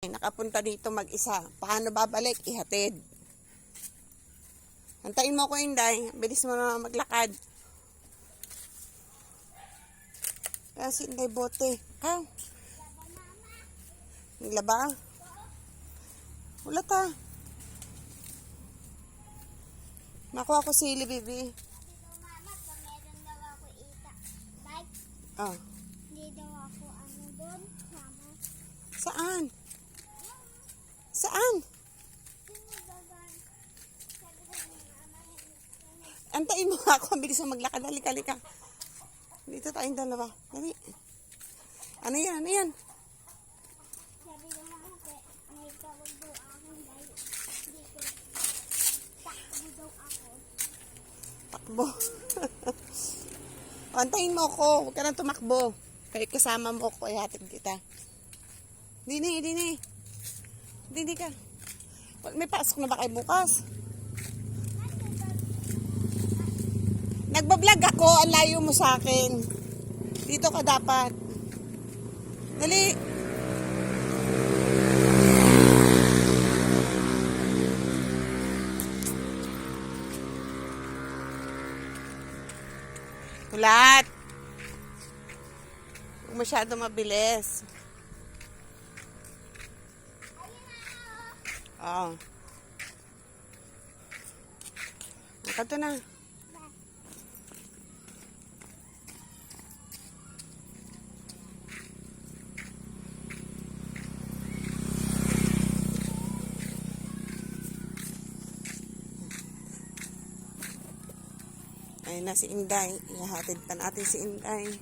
Nakapunta dito mag-isa. Paano babalik? Ihatid. Antayin mo ko, Inday. Bilis mo na maglakad. Kaya si Inday bote. Kaw. Naglaba? Wala ta. Nakuha ko sili, baby. Oh. Hindi daw ako doon, mama. Saan? Saan? Antayin mo ako. Bilis mo maglakad. Halika. Dito tayong dalawa. Dali. Ano yan? Ano yan? Sabi ng mama ko, may tawag daw ako dahil dito. Takbo daw ako. Takbo. Antayin mo ako. Huwag ka nang tumakbo. Kahit kasama mo ako, ihatid kita. Dini ka. May pasok na ba kayo bukas? Nagbablog ako. Ang layo mo sa akin. Dito ka dapat. Dali. Ulat. Huwag masyado mabilis. Oo. Nakato na. Ayun na si Inday. Ihahatid pa natin si Inday.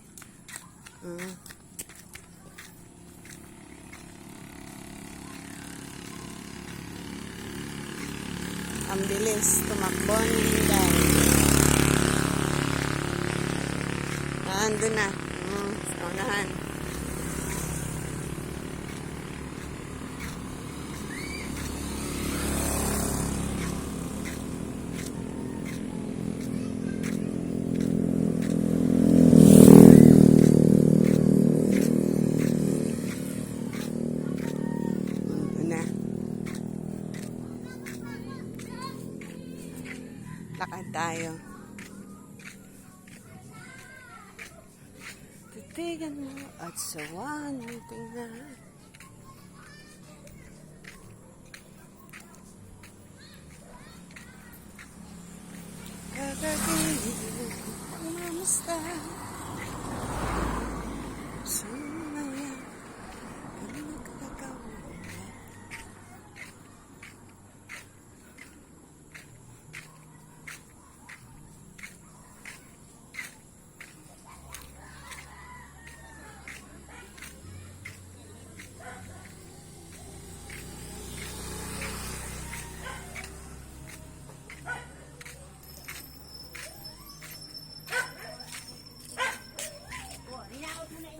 Ang bilis. Tumakbo ni Inday. Andun na. Sa unahan. Lakad tayo. Titigan mo at sawan mo tingnan. Kagagihin ang mamusta. Sumaya ang nagkakawin.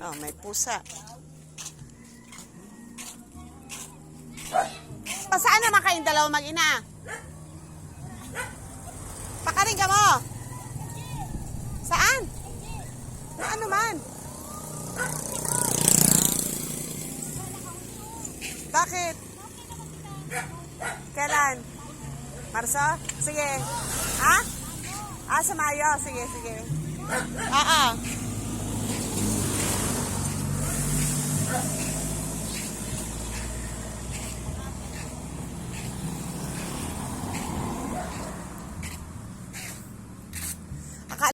Oh, may pusa. Saan naman kayong dalawa mag-ina? Pakarin ka mo. Saan? Ano man? Bakit? Kailan? Marso? Sige. Ha? Sa Mayo. Sige.